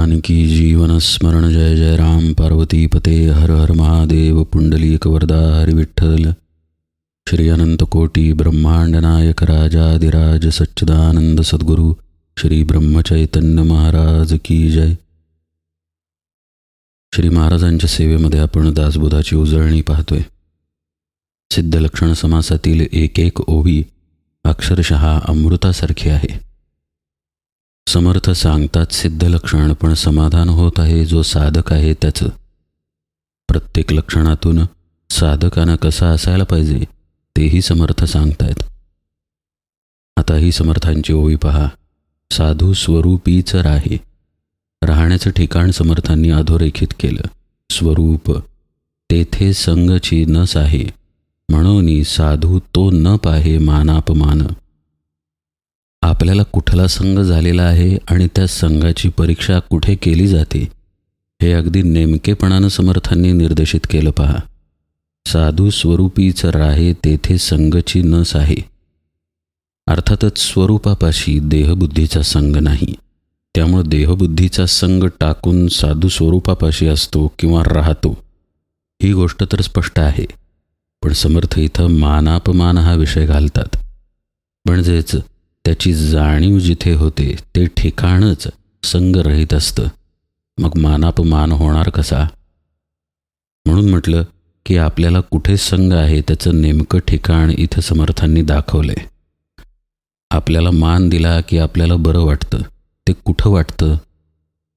जानकी जीवन स्मरण जय जय राम पार्वती पते हर हर महादेव पुंडलीक वरदा हरि विठ्ठल श्री अनंत कोटी ब्रह्मांड नायक राजाधिराज सच्चिदानंद सद्गुरु श्री ब्रह्मचैतन्य महाराज की जय. श्री महाराजांच्या सेवेमध्ये आपण दासबोधाची उजळणी पाहतोय. सिद्धलक्षण समासातील एक एक ओवी अक्षरशः अमृतासारखी आहे. समर्थ सांगतात सिद्धलक्षण, पण समाधान होत आहे जो साधक आहे त्याचं. प्रत्येक लक्षणातून साधकानं कसा असायला पाहिजे तेही समर्थ सांगतायत. आता ही समर्थांची ओवी पहा. साधू स्वरूपीच राहे. राहण्याचं ठिकाण समर्थांनी अधोरेखित केलं. स्वरूप तेथे संगची नस आहे, म्हणून साधू तो न पाहे मानापमान. आपल्याला कुठला संग झालेला आहे आणि त्या संघाची परीक्षा कुठे केली जाते हे अगदी नेमकेपणानं समर्थांनी निर्देशित केलं पहा. साधू स्वरूपीच राहे तेथे संगची नस आहे. अर्थातच स्वरूपापाशी देहबुद्धीचा संग नाही. त्यामुळे देहबुद्धीचा संग टाकून साधू स्वरूपापाशी असतो किंवा राहतो ही गोष्ट तर स्पष्ट आहे. पण समर्थ इथं मानापमान हा विषय घालतात. म्हणजेच त्याची जाणीव जिथे होते ते ठिकाणच संगरहित असतं. मग मानापमान होणार कसा? म्हणून म्हटलं की आपल्याला कुठे संग आहे त्याचं नेमकं ठिकाण इथं समर्थांनी दाखवलंय. आपल्याला मान दिला की आपल्याला बरं वाटतं. ते कुठं वाटतं?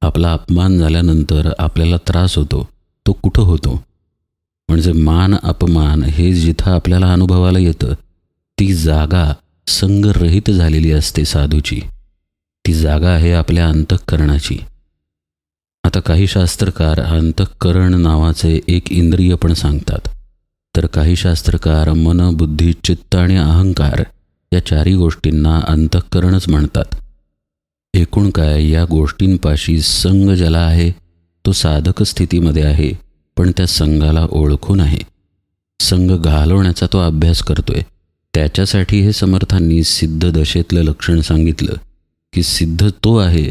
आपला अपमान झाल्यानंतर आपल्याला त्रास होतो तो कुठं होतो? म्हणजे मान अपमान हे जिथं आपल्याला अनुभवाला येतं ती जागा संगरहित झालेली असते साधूची. ती जागा आहे आपल्या अंतःकरणाची. आता काही शास्त्रकार अंतःकरण नावाचे एक इंद्रिय पण सांगतात, तर काही शास्त्रकार मन, बुद्धी, चित्त आणि अहंकार या चारही गोष्टींना अंतःकरणच म्हणतात. एकूण काय, या गोष्टींपाशी संग ज्याला आहे तो साधक स्थितीमध्ये आहे, पण त्या संघाला ओळखून आहे. संघ घालवण्याचा तो अभ्यास करतोय. त्याच्यासाठी हे समर्थांनी सिद्ध दशेतलं लक्षण सांगितलं की सिद्ध तो आहे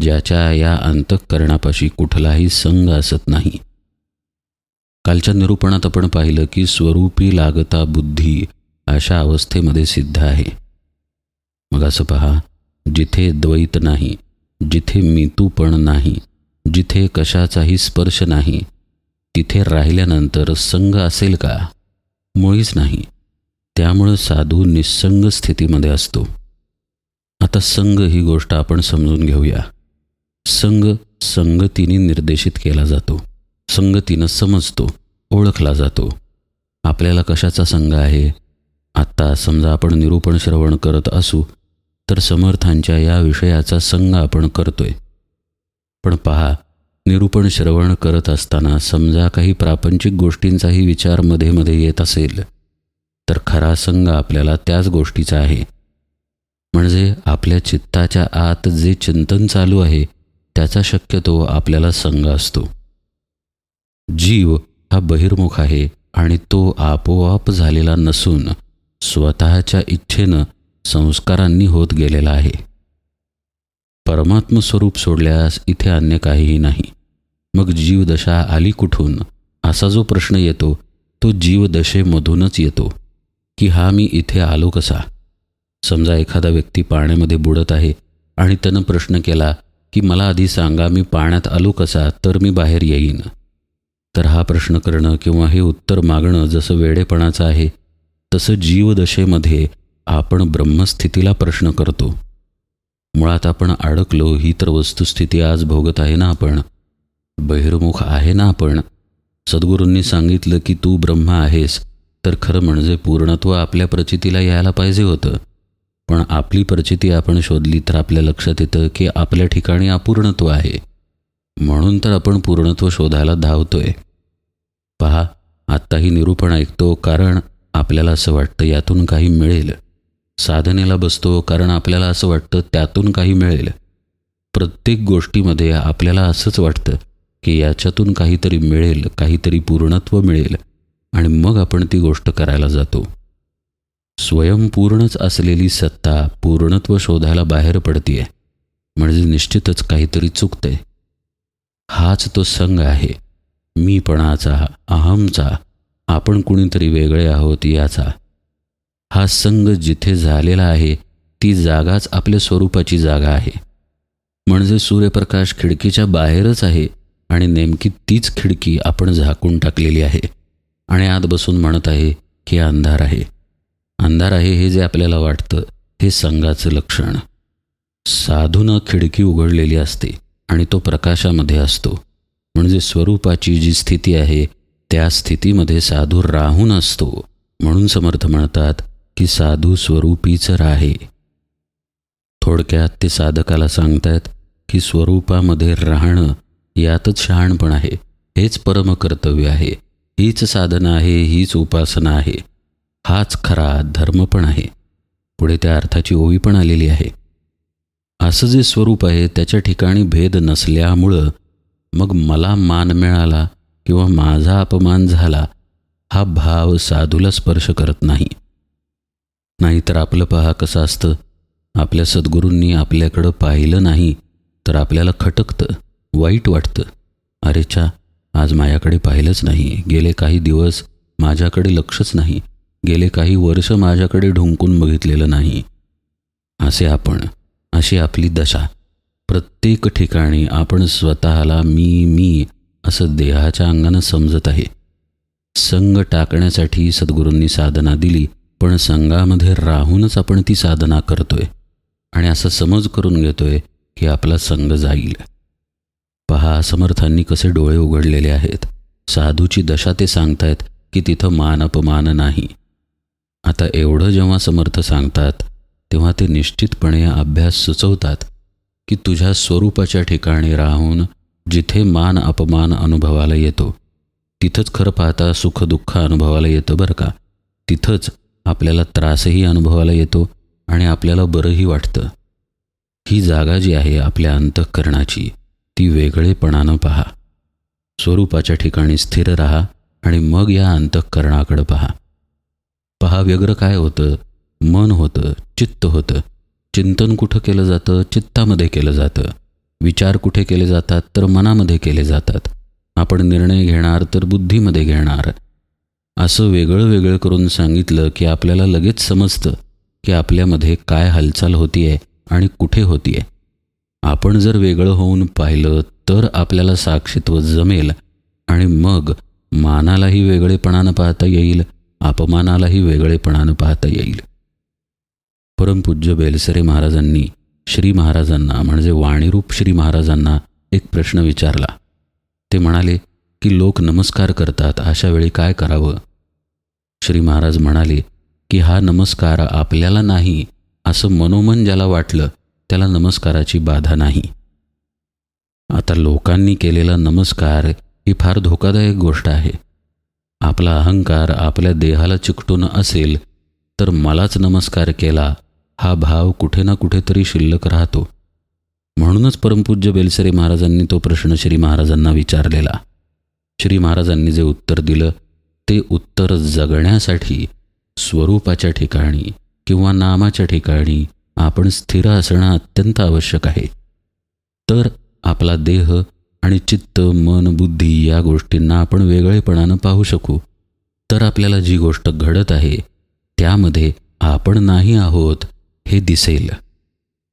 ज्याच्या या अंतःकरणापाशी कुठलाही संग असत नाही. कालच्या निरूपणात आपण पाहिलं की स्वरूपी लागता बुद्धी अशा अवस्थेमध्ये सिद्ध आहे. मग असं पहा, जिथे द्वैत नाही, जिथे मीतूपण नाही, जिथे कशाचाही स्पर्श नाही, तिथे राहिल्यानंतर संग असेल का? मुळीच नाही. त्यामुळं साधू निस्संग स्थितीमध्ये असतो. आता संग ही गोष्ट आपण समजून घेऊया. संग संगतीने निर्देशित केला जातो. संगतीनं समजतो, ओळखला जातो. आपल्याला कशाचा संग आहे? आत्ता समजा आपण निरूपण श्रवण करत असू तर समर्थांच्या या विषयाचा संग आपण करतोय. पण पहा, निरूपण श्रवण करत असताना समजा काही प्रापंचिक गोष्टींचाही विचार मध्ये मध्ये येत असेल तर खरा संग आपल्याला त्याच गोष्टीचा आहे. म्हणजे आपल्या चित्ताच्या आत जे चिंतन चालू आहे त्याचा शक्यतो आपल्याला संग असतो. जीव हा बहिर्मुख आहे आणि तो आपोआप झालेला नसून स्वतःच्या इच्छेनं संस्कारांनी होत गेलेला आहे. परमात्म स्वरूप सोडल्यास इथे अन्य काहीही नाही. मग जीवदशा आली कुठून असा जो प्रश्न येतो तो जीवदशेमधूनच येतो की हा मी इथे आलो कसा? समजा एखादा व्यक्ती पाण्यामध्ये बुडत आहे आणि त्यानं प्रश्न केला की मला आधी सांगा मी पाण्यात आलो कसा तर मी बाहेर येईन. तर हा प्रश्न करणं किंवा हे उत्तर मागणं जसं वेडेपणाचं आहे तसं जीवदशेमध्ये आपण ब्रह्मस्थितीला प्रश्न करतो. मुळात आपण अडकलो ही तर वस्तुस्थिती आज भोगत आहे ना आपण. बहिर्मुख आहे ना आपण. सद्गुरूंनी सांगितलं की तू ब्रह्म आहेस तर खरं म्हणजे पूर्णत्व आपल्या प्रचितीला यायला पाहिजे होतं. पण आपली प्रचिती आपण शोधली तर आपल्या लक्षात येतं की आपल्या ठिकाणी अपूर्णत्व आहे. म्हणून तर आपण पूर्णत्व शोधायला धावतोय. पहा, आत्ताही निरूपण ऐकतो कारण आपल्याला असं वाटतं यातून काही मिळेल. साधनेला बसतो कारण आपल्याला असं वाटतं त्यातून काही मिळेल. प्रत्येक गोष्टीमध्ये आपल्याला असंच वाटतं की याच्यातून काहीतरी मिळेल, काहीतरी पूर्णत्व मिळेल आणि मग आपण ती गोष्ट करायला जातो. स्वयंपूर्णच असलेली सत्ता पूर्णत्व शोधायला बाहेर पडतीये म्हणजे निश्चितच काहीतरी चुकतंय. हाच तो संग आहे, मीपणाचा, अहमचा, आपण कुणीतरी वेगळे आहोत याचा. हा संग जिथे झालेला आहे ती जागाच आपल्या स्वरूपाची जागा आहे. म्हणजे सूर्यप्रकाश खिडकीच्या बाहेरच आहे आणि नेमकी तीच खिडकी आपण झाकून टाकलेली आहे आणि आत बसून म्हणत आहे की अंधार आहे. अंधार आहे हे जे आपल्याला वाटतं हे संगाचं लक्षण. साधूनं खिडकी उघडलेली असते आणि तो प्रकाशामध्ये असतो. म्हणजे स्वरूपाची जी स्थिती आहे त्या स्थितीमध्ये साधू राहून असतो. म्हणून समर्थ म्हणतात की साधू स्वरूपीच राहे. थोडक्यात ते साधकाला सांगतायत की स्वरूपामध्ये राहणं यातच शहाणपण आहे, हेच परमकर्तव्य आहे, हीच साधना आहे, हीच उपासना आहे, हाच खरा धर्म पण आहे. पुढे त्या अर्थाची ओवी पण आलेली आहे. असं जे स्वरूप आहे त्याच्या ठिकाणी भेद नसल्यामुळं मग मला मान मिळाला किंवा माझा अपमान झाला हा भाव साधूला स्पर्श करत नाही. नाहीतर आपलं पहा कसं असतं, आपल्या सद्गुरूंनी आपल्याकडं पाहिलं नाही तर आपल्याला खटकतं, वाईट वाटतं. अरे चा, आज माझ्याकडे पाहिलंच नाही, गेले काही दिवस माझ्याकडे लक्षच नाही, गेले काही वर्ष माझ्याकडे ढुंकून बघितलेलं नाही. अशी आपली दशा. प्रत्येक ठिकाणी आपण स्वतःला मी असं देहाच्या अंगानं समजत आहे. संग टाकण्यासाठी सद्गुरूंनी साधना दिली, पण संघामध्ये राहूनच आपण ती साधना करतोय आणि असा समज करून घेतोय की आपला संग जाईल. पहा समर्थांनी कसे डोळे उघडलेले आहेत. साधूची दशा ते सांगतायत की तिथं मान अपमान नाही. आता एवढं जेव्हा समर्थ सांगतात तेव्हा ते निश्चितपणे अभ्यास सुचवतात की तुझ्या स्वरूपाच्या ठिकाणी राहून जिथे मान अपमान अनुभवाला येतो तिथंच खरं पाहता सुखदुःख अनुभवाला येतं बरं का. तिथंच आपल्याला त्रासही अनुभवाला येतो आणि आपल्याला बरंही वाटतं. ही जागा जी आहे आपल्या अंतःकरणाची ती वेगळेपणानं पहा. स्वरूपाच्या ठिकाणी स्थिर राहा आणि मग या अंतःकरणाकडं पहा. पहा व्यग्र काय होतं, मन होतं, चित्त होतं. चिंतन कुठं केलं जातं, चित्तामध्ये केलं जातं. विचार कुठे केले जातात, तर मनामध्ये केले जातात. आपण निर्णय घेणार तर बुद्धीमध्ये घेणार. असं वेगळं वेगळं करून सांगितलं की आपल्याला लगेच समजतं की आपल्यामध्ये काय हालचाल होतीये आणि कुठे होतीये. आपण जर वेगळं होऊन पाहिलं तर आपल्याला साक्षीत्व जमेल आणि मग मानालाही वेगळेपणानं पाहता येईल, अपमानालाही वेगळेपणानं पाहता येईल. परमपूज्य बेलसरे महाराजांनी श्री महाराजांना म्हणजे वाणीरूप श्री महाराजांना एक प्रश्न विचारला. ते म्हणाले की लोक नमस्कार करतात, अशा वेळी काय करावं? श्री महाराज म्हणाले की हा नमस्कार आपल्याला नाही असं मनोमन ज्याला वाटलं त्याला नमस्काराची बाधा नाही. आता लोकांनी केलेला नमस्कार ही फार धोकादायक गोष्ट आहे. आपला अहंकार आपल्या देहाला चिकटून असेल तर मलाच नमस्कार केला हा भाव कुठे ना कुठेतरी शिल्लक राहतो. म्हणूनच परमपूज्य बेलसरे महाराजांनी तो प्रश्न श्री महाराजांना विचारलेला. श्री महाराजांनी जे उत्तर दिलं ते उत्तर जगण्यासाठी स्वरूपाच्या ठिकाणी किंवा नामाच्या ठिकाणी आपण स्थिर असणं अत्यंत आवश्यक आहे. तर आपला देह आणि चित्त, मन, बुद्धी या गोष्टींना आपण वेगळेपणानं पाहू शकू. तर आपल्याला जी गोष्ट घडत आहे त्यामध्ये आपण नाही आहोत हे दिसेल.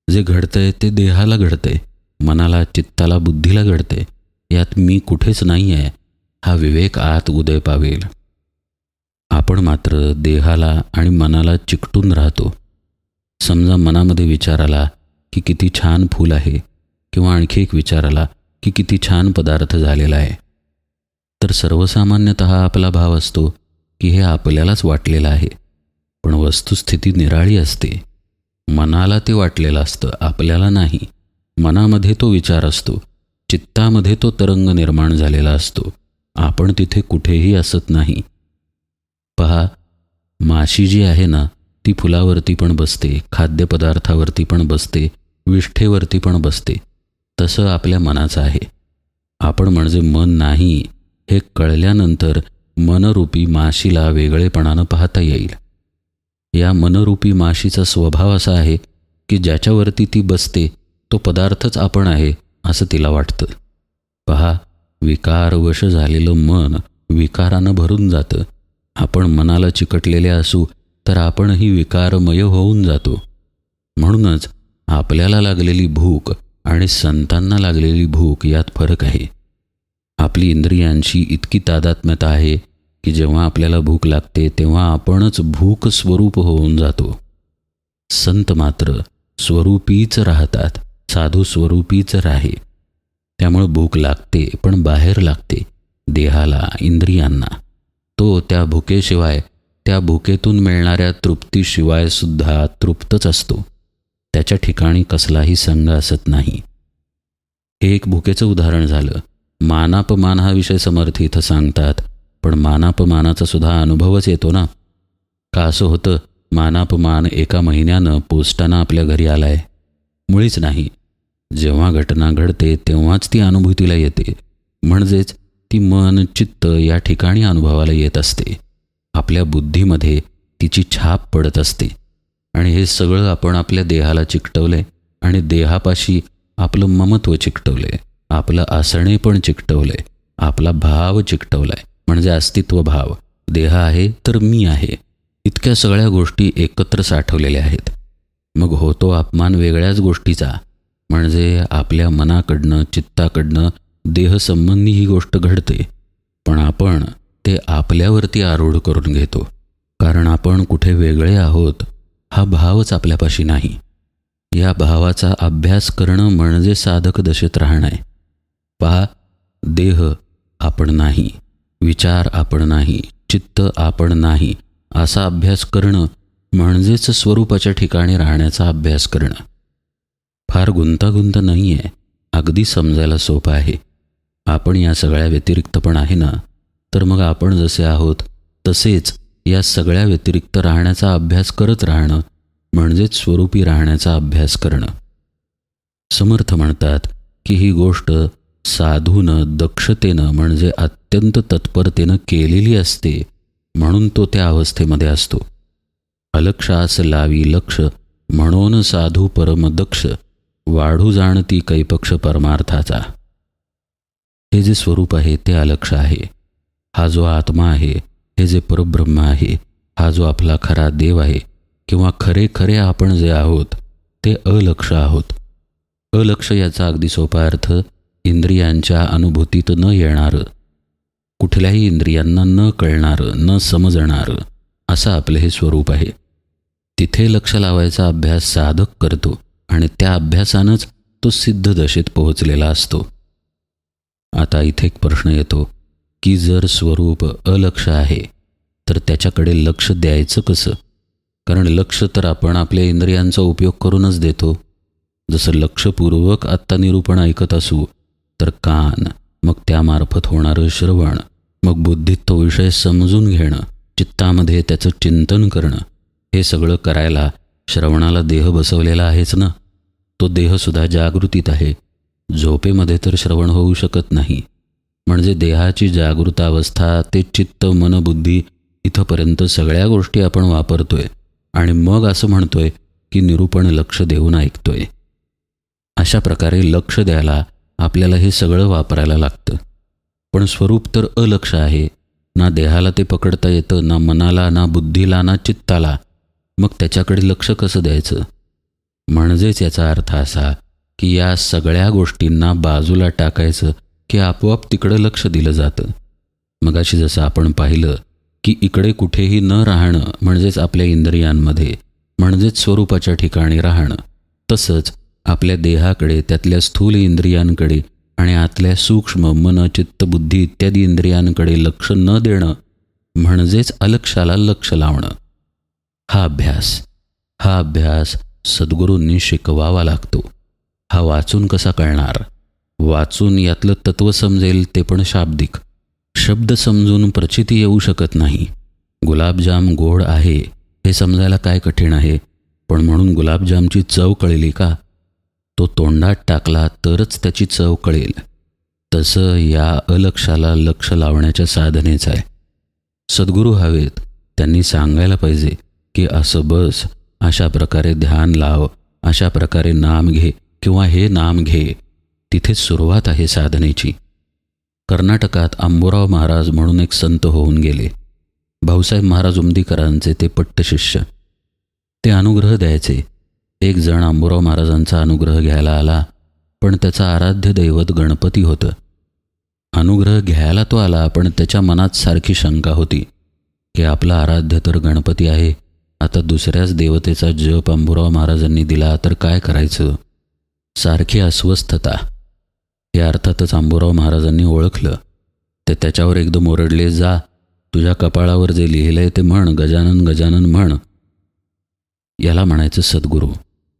जे घडतंय ते देहाला घडतंय, मनाला, चित्ताला, बुद्धीला घडतंय. यात मी कुठेच नाही आहे हा विवेक आत उदय पावेल. आपण मात्र देहाला आणि मनाला चिकटून राहतो. समजा मनामध्ये विचार आला की किती छान फूल आहे किंवा आणखी एक विचार आला की किती छान पदार्थ झालेला आहे, तर सर्वसामान्यतः आपला भाव असतो की हे आपल्यालाच वाटलेलं आहे. पण वस्तुस्थिती निराळी असते. मनाला ते वाटलेलं असतं, आपल्याला नाही. मनामध्ये तो विचार असतो, चित्तामध्ये तो तरंग निर्माण झालेला असतो. आपण तिथे कुठेही असत नाही. पहा, माशी जी आहे ना ती फुलावरती पण बसते, खाद्यपदार्थावरती पण बसते, विष्ठेवरती पण बसते. तसं आपल्या मनाचं आहे. आपण म्हणजे मन नाही हे कळल्यानंतर मनरूपी माशीला वेगळेपणानं पाहता येईल. या मनरूपी माशीचा स्वभाव असा आहे की ज्याच्यावरती ती बसते तो पदार्थच आपण आहे असं तिला वाटतं. पहा, विकारवश झालेलं मन विकारानं भरून जातं. आपण मनाला चिकटलेले असू तर आपणही विकारमय होऊन जातो. म्हणूनच आपल्याला लागलेली भूक आणि संतांना लागलेली भूक यात फरक आहे. आपली इंद्रियांची इतकी तादात्म्यता आहे की जेव्हा आपल्याला भूक लागते तेव्हा आपणच भूक स्वरूप होऊन जातो. संत मात्र स्वरूपीच राहतात, साधू स्वरूपीच राहे. त्यामुळे भूक लागते, पण बाहेर लागते, देहाला, इंद्रियांना. तो त्या भुकेशिवाय, त्या भुकेतून मिळणाऱ्या तृप्तीशिवाय सुद्धा तृप्तच असतो. त्याच्या ठिकाणी कसलाही संग असत नाही. हे एक भुकेचं उदाहरण झालं. मानापमान हा विषय समर्थ इथं सांगतात, पण मानापमानाचा सुद्धा अनुभवच येतो ना. का असं होतं, मानापमान एका महिन्यानं पोस्टानं आपल्या घरी आलाय? मुळीच नाही. जेव्हा घटना घडते तेव्हाच ती अनुभूतीला येते. म्हणजेच ती मन चित्त या ठिकाणी अनुभवाला येत असते. आपल्या बुद्धीमध्ये तिची छाप पडत असते. आणि हे सगळं आपण आपल्या देहाला चिकटवलंय आणि देहापाशी आपलं ममत्व चिकटवलंय, आपलं आसणे पण चिकटवलंय, आपला भाव चिकटवलाय, म्हणजे अस्तित्व भाव. देह आहे तर मी आहे, इतक्या सगळ्या गोष्टी एकत्र साठवलेल्या आहेत. मग होतो अपमान वेगळ्याच गोष्टीचा, म्हणजे आपल्या मनाकडनं, चित्ताकडनं देहसंबंधी ही गोष्ट घडते. पण आपण ते आपल्यावरती आरूढ करून घेतो, कारण आपण कुठे वेगळे आहोत हा भावच आपल्यापाशी नाही. या भावाचा अभ्यास करणं म्हणजे साधक दशेत राहणं आहे. पहा, देह आपण नाही, विचार आपण नाही, चित्त आपण नाही, असा अभ्यास करणं म्हणजेच स्वरूपाच्या ठिकाणी राहण्याचा अभ्यास करणं. फार गुंतागुंत नाही आहे, अगदी समजायला सोपं आहे. आपण या सगळ्या व्यतिरिक्त पण आहे ना, तर मग आपण जसे आहोत तसेच या सगळ्या व्यतिरिक्त राहण्याचा अभ्यास करत राहणं म्हणजेच स्वरूपी राहण्याचा अभ्यास करणं. समर्थ म्हणतात की ही गोष्ट साधूनं दक्षतेनं म्हणजे अत्यंत तत्परतेनं केलेली असते, म्हणून तो त्या अवस्थेमध्ये असतो. अलक्षास लावी लक्ष म्हणून साधू परमदक्ष, वाढू जाणती कैपक्ष परमार्थाचा. हे जे स्वरूप आहे ते अलक्ष आहे. हा जो आत्मा आहे, हे जे परब्रह्म आहे, हा जो आपला खरा देव आहे किंवा खरे खरे आपण जे आहोत ते अलक्ष आहोत. अलक्ष याचा अगदी सोपा अर्थ इंद्रियांच्या अनुभूतीत न येणारं, कुठल्याही इंद्रियांना न कळणारं, न समजणारं असं आपलं हे स्वरूप आहे. तिथे लक्ष लावायचा अभ्यास साधक करतो आणि त्या अभ्यासानंच तो सिद्ध दशेत पोहोचलेला असतो. आता इथे एक प्रश्न येतो की जर स्वरूप अलक्ष आहे तर त्याच्याकडे लक्ष द्यायचं कसं? कारण लक्ष तर आपण आपल्या इंद्रियांचा उपयोग करूनच देतो. जसं लक्षपूर्वक आत्ता निरूपण ऐकत असू तर कान, मग त्यामार्फत होणारं श्रवण, मग बुद्धीत तो विषय समजून घेणं, चित्तामध्ये त्याचं चिंतन करणं, हे सगळं करायला श्रवणाला देह बसवलेला आहेच ना. तो देहसुद्धा जागृतीत आहे. झोपेमध्ये तर श्रवण होऊ शकत नाही. म्हणजे देहाची जागृत अवस्था ते चित्त, मन, बुद्धी इथंपर्यंत सगळ्या गोष्टी आपण वापरतोय आणि मग असं म्हणतोय की निरूपण लक्ष देऊन ऐकतोय. अशा प्रकारे लक्ष द्यायला आपल्याला हे सगळं वापरायला लागतं. पण स्वरूप तर अलक्ष आहे. ना देहाला ते पकडता येतं, ना मनाला, ना बुद्धीला, ना चित्ताला. मग त्याच्याकडे लक्ष कसं द्यायचं? म्हणजेच याचा अर्थ असा की या सगळ्या गोष्टींना बाजूला टाकायचं की आपोआप तिकडं लक्ष दिलं जातं. मगाशी जसं आपण पाहिलं की इकडे कुठेही न राहणं म्हणजेच आपल्या इंद्रियांमध्ये, म्हणजेच स्वरूपाच्या ठिकाणी राहणं, तसंच आपल्या देहाकडे, त्यातल्या स्थूल इंद्रियांकडे आणि आतल्या सूक्ष्म मन, चित्त, बुद्धी इत्यादी इंद्रियांकडे लक्ष न देणं म्हणजेच अलक्षाला लक्ष लावणं. हा अभ्यास सद्गुरूंनी शिकवावा लागतो. हा वाचून कसा कळणार? वाचून यातलं तत्त्व समजेल ते पण शाब्दिक. शब्द समजून प्रचिती येऊ शकत नाही. गुलाबजाम गोड आहे हे समजायला काय कठीण आहे, पण म्हणून गुलाबजामची चव कळली का? तो तोंडात टाकला तरच त्याची चव कळेल. तसं या अलक्षाला लक्ष लावण्याच्या साधनेचं आहे. सद्गुरू हवेत, त्यांनी सांगायला पाहिजे की असं बस, अशा प्रकारे ध्यान लाव, अशा प्रकारे नाम घे किंवा हे नाम घे. तिथेच सुरुवात आहे साधनेची. कर्नाटकात आंबोराव महाराज म्हणून एक संत होऊन गेले. भाऊसाहेब महाराज उमदीकरांचे ते पट्टशिष्य. ते अनुग्रह द्यायचे. एक जण आंबोराव महाराजांचा अनुग्रह घ्यायला आला, पण त्याचं आराध्य दैवत गणपती होतं. अनुग्रह घ्यायला तो आला, पण त्याच्या मनात सारखी शंका होती की आपला आराध्य तर गणपती आहे, आता दुसऱ्याच देवतेचा जप आंबोराव महाराजांनी दिला तर काय करायचं. सारखी अस्वस्थता. हे अर्थातच आंबोराव महाराजांनी ओळखलं. ते त्याच्यावर एकदम ओरडले, जा तुझ्या कपाळावर जे लिहिलंय ते म्हण, गजानन गजानन म्हण. याला म्हणायचं सद्गुरू.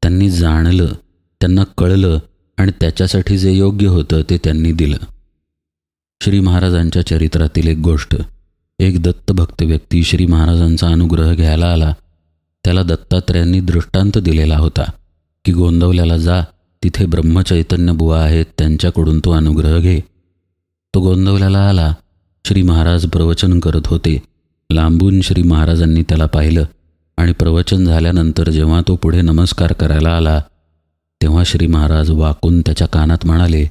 त्यांनी जाणलं, त्यांना कळलं आणि त्याच्यासाठी जे योग्य होतं ते त्यांनी दिलं. श्री महाराजांच्या चरित्रातील एक गोष्ट. एक दत्तभक्त व्यक्ती श्री महाराजांचा अनुग्रह घ्यायला आला. त्याला दत्तात्रयांनी दृष्टांत दिलेला होता की गोंदवल्याला जा, तिथे ब्रह्मचैतन्य बुवा आहेत, त्यांच्याकडून तो अनुग्रह घे. तो गोंदवल्याला आला. श्री महाराज प्रवचन करत होते. लांबून श्री महाराजांनी त्याला पाहिलं आणि प्रवचन झाल्यानंतर जेव्हा तो पुढे नमस्कार करायला आला तेव्हा श्री महाराज वाकून त्याच्या कानात म्हणाले,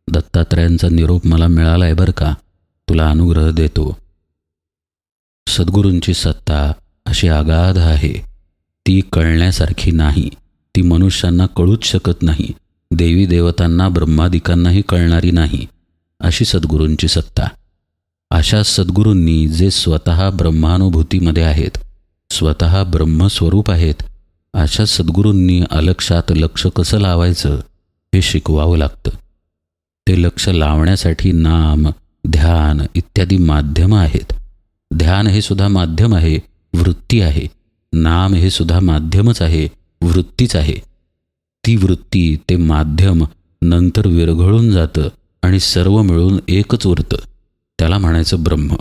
दत्तात्रयांचा निरोप मला मिळालाय बरं का, तुला अनुग्रह देतो. सद्गुरूंची सत्ता अशी अगाध आहे, ती कळण्यासारखी नाही. ती मनुष्यांना कळूच शकत नाही. देवी देवतांना ब्रह्मादिकांनाही कळणारी नाही, अशी सद्गुरूंची सत्ता. अशा सद्गुरूंनी जे स्वतः ब्रह्मानुभूतीमध्ये आहेत, स्वतः ब्रह्मस्वरूप आहेत, अशा सद्गुरूंनी अलक्षात लक्ष कसं लावायचं हे शिकवावं लागतं. ते लक्ष लावण्यासाठी नाम, ध्यान इत्यादी माध्यमं आहेत. ध्यान हे सुद्धा माध्यम आहे, वृत्ती आहे. नाम हे सुद्धा माध्यमच आहे, वृत्तीच आहे. ती वृत्ती, ते माध्यम नंतर विरघळून जातं आणि सर्व मिळून एकच उरतं. त्याला म्हणायचं ब्रह्म.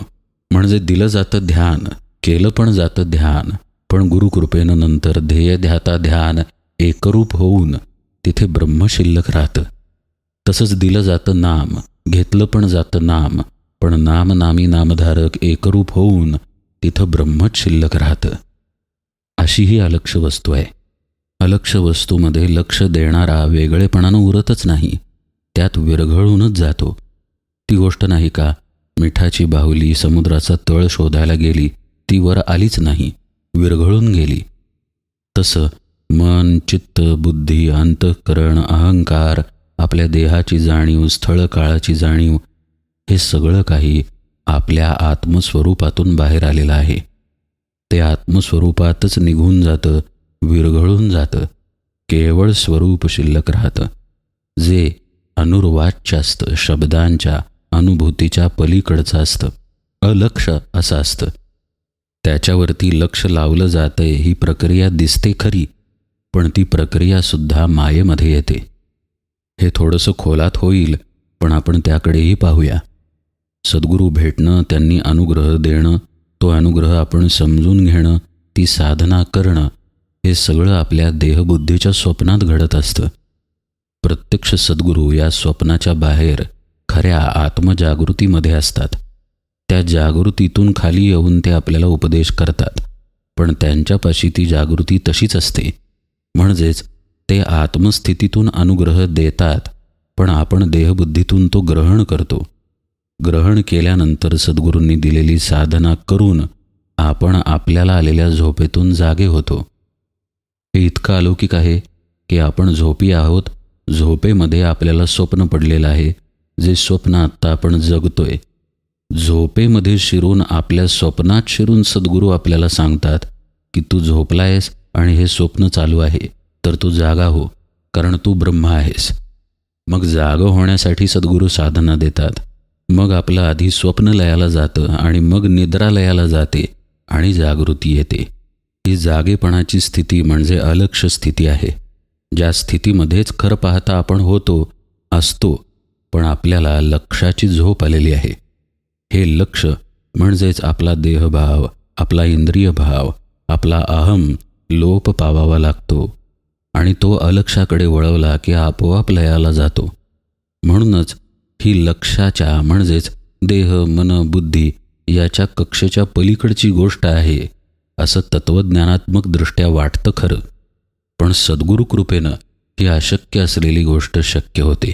म्हणजे दिलं जातं ध्यान, केलं पण जातं ध्यान, पण गुरुकृपेनं नंतर ध्येय ध्याता ध्यान एकरूप होऊन तिथे ब्रह्म शिल्लक राहतं. तसंच दिलं जातं नाम, घेतलं पण जातं नाम, पण नाम नामी नामधारक एकरूप होऊन तिथं ब्रह्मच शिल्लक राहतं. अशी ही अलक्ष वस्तू आहे. अलक्ष वस्तूमध्ये लक्ष देणारा वेगळेपणानं उरतच नाही, त्यात विरघळूनच जातो. ती गोष्ट नाही का, मिठाची बाहुली समुद्राचा तळ शोधायला गेली, ती वर आलीच नाही, विरघळून गेली. तसं मन, चित्त, बुद्धी, अंतःकरण, अहंकार, आपल्या देहाची जाणीव, स्थळ काळाची जाणीव, हे सगळं काही आपल्या आत्मस्वरूपातून बाहेर आलेलं आहे. ते आत्मस्वरूपातच निघून जातं, विरघळून जातं. केवळ स्वरूप शिल्लक राहतं, जे अनुर्वाच्य असतं, शब्दांच्या अनुभूतीच्या पलीकडचं असतं, अलक्ष असं असतं. त्याच्यावरती लक्ष लावलं जातंय ही प्रक्रिया दिसते खरी, पण ती प्रक्रियासुद्धा मायेमध्ये येते. हे थोडंसं खोलात होईल, पण आपण त्याकडेही पाहूया. सद्गुरू भेटणं, त्यांनी अनुग्रह देणं, तो अनुग्रह आपण समजून घेणं, ती साधना करणं, हे सगळं आपल्या देहबुद्धीच्या स्वप्नात घडत असतं. प्रत्यक्ष सद्गुरू या स्वप्नाच्या बाहेर खऱ्या आत्मजागृतीमध्ये असतात. त्या जागृतीतून खाली येऊन ते आपल्याला उपदेश करतात, पण त्यांच्यापाशी ती जागृती तशीच असते. म्हणजेच ते आत्मस्थितीतून अनुग्रह देतात, पण आपण देहबुद्धीतून तो ग्रहण करतो. ग्रहण केल्यानंतर सद्गुरूंनी दिलेली साधना करून आपण आपल्याला आलेल्या झोपेतून जागे होतो. हे इतकं अलौकिक आहे की आपण झोपी आहोत, झोपेमध्ये आपल्याला स्वप्न पडलेलं आहे, जे स्वप्न आत्ता आपण जगतोय. झोपेमध्ये शिरून, आपल्या स्वप्नात शिरून सद्गुरू आपल्याला सांगतात की तू झोपलायस आणि हे स्वप्न चालू आहे, तर तू जागा हो, कारण तू ब्रह्म आहेस. मग जागं होण्यासाठी सद्गुरू साधना देतात. मग आपलं आधी स्वप्न लयाला जातं आणि मग निद्रा लयाला जाते आणि जागृती येते. ही जागेपणाची स्थिती म्हणजे अलक्ष स्थिती आहे, ज्या स्थितीमध्येच खरं पाहता आपण होतो, असतो, पण आपल्याला लक्षाची झोप आलेली आहे. हे लक्ष म्हणजेच आपला देहभाव, आपला इंद्रिय भाव, आपला अहम लोप पावावा लागतो आणि तो अलक्षाकडे वळवला की आपोआप लयाला जातो. म्हणूनच ही लक्षाच्या म्हणजेच देह, मन, बुद्धी याच्या कक्षेच्या पलीकडची गोष्ट आहे असं तत्त्वज्ञानात्मक दृष्ट्या वाटतं खरं, पण सद्गुरू कृपेनं ही अशक्य असलेली गोष्ट शक्य होते.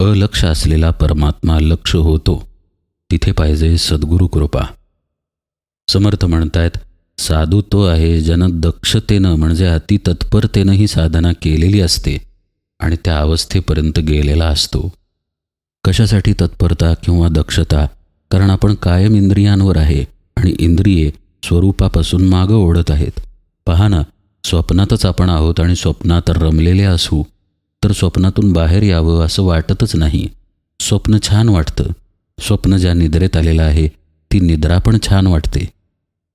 अलक्ष असलेला परमात्मा लक्ष होतो तिथे पाहिजे सद्गुरू कृपा. समर्थ म्हणतायत, साधू तो आहे ज्यानं दक्षतेनं म्हणजे अतितत्परतेनं ही साधना केलेली असते आणि त्या अवस्थेपर्यंत गेलेला असतो. कशासाठी तत्परता किंवा दक्षता? कारण आपण कायम इंद्रियांवर आहे आणि इंद्रिये स्वरूपापासून मागं ओढत आहेत. पहा ना, स्वप्नातच आपण आहोत आणि स्वप्नात रमलेले असू तर स्वप्नातून बाहेर यावं असं वाटतच नाही. स्वप्न छान वाटतं. स्वप्न ज्या निद्रेत आलेलं आहे ती निद्रा पण छान वाटते.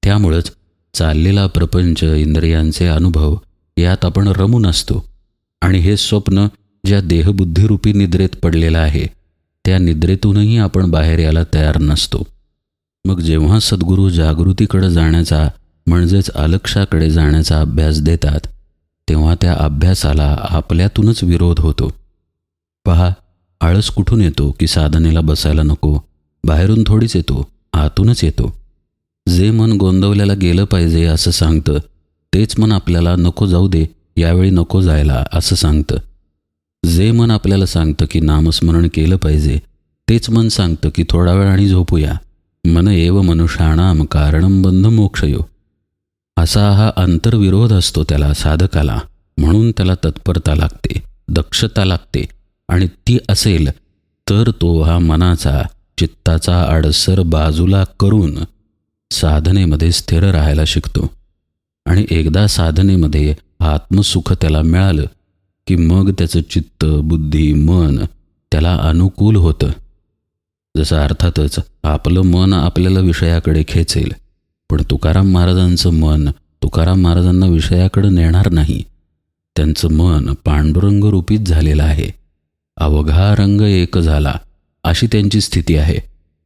त्यामुळंच चाललेला प्रपंच, इंद्रियांचे अनुभव यात आपण रमून असतो. आणि हे स्वप्न ज्या देहबुद्धिरूपी निद्रेत पडलेलं आहे त्या निद्रेतूनही आपण बाहेर यायला तयार नसतो. मग जेव्हा सद्गुरू जागृतीकडे जाण्याचा म्हणजेच अलक्षाकडे जाण्याचा अभ्यास देतात तेव्हा त्या अभ्यासाला आपल्यातूनच विरोध होतो. पहा, आळस कुठून येतो की साधनेला बसायला नको? बाहेरून थोडीच येतो, आतूनच येतो. जे मन गोंदवल्याला गेलं पाहिजे असं सांगतं तेच मन आपल्याला नको जाऊ दे, यावेळी नको जायला असं सांगतं. जे मन आपल्याला सांगतं की नामस्मरण केलं पाहिजे तेच मन सांगतं की थोडा वेळ आणि झोपूया. मन एव मनुष्याणाम कारणं बंध मोक्षयो. असा हा अंतर्विरोध असतो त्याला, साधकाला. म्हणून त्याला तत्परता लागते, दक्षता लागते आणि ती असेल तर तो हा मनाचा, चित्ताचा आडसर बाजूला करून साधनेमध्ये स्थिर राहायला शिकतो. आणि एकदा साधनेमध्ये आत्मसुख त्याला मिळालं की मग त्याचं चित्त, बुद्धी, मन त्याला अनुकूल होतं. जसं अर्थातच आपलं मन आपल्याला विषयाकडे खेचेल, पण तुकाराम महाराजांचं मन तुकाराम महाराजांना विषयाकडे नेणार नाही. त्यांचं मन पांडुरंग रूपीच झालेलं आहे. अवघा रंग एक झाला अशी त्यांची स्थिती आहे.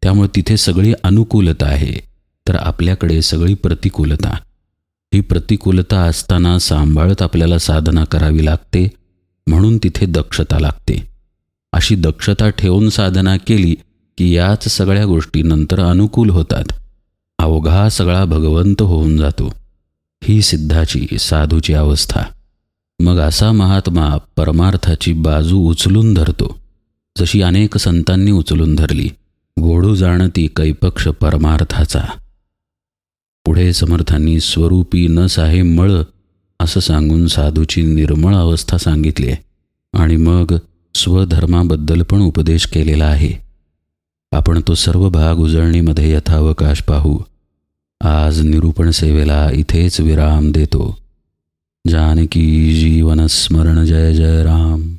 त्यामुळे तिथे सगळी अनुकूलता आहे, तर आपल्याकडे सगळी प्रतिकूलता. ही प्रतिकूलता असताना सांभाळत आपल्याला साधना करावी लागते, म्हणून तिथे दक्षता लागते. अशी दक्षता ठेवून साधना केली की याच सगळ्या गोष्टी नंतर अनुकूल होतात. अवघा सगळा भगवंत होऊन जातो. ही सिद्धाची, साधूची अवस्था. मग असा महात्मा परमार्थाची बाजू उचलून धरतो, जशी अनेक संतांनी उचलून धरली. गोडू जाणती कैपक्ष परमार्थाचा. पुढे समर्थांनी स्वरूपी न साहे मळ असं सांगून साधूची निर्मळ अवस्था सांगितली आहे. आणि मग स्वधर्माबद्दल पण उपदेश केलेला आहे. आपण तो सर्व भाग उजळणीमध्ये यथावकाश पाहू. आज निरूपण सेवेला इथेच विराम देतो. जानकी जीवन स्मरण. जय जय राम.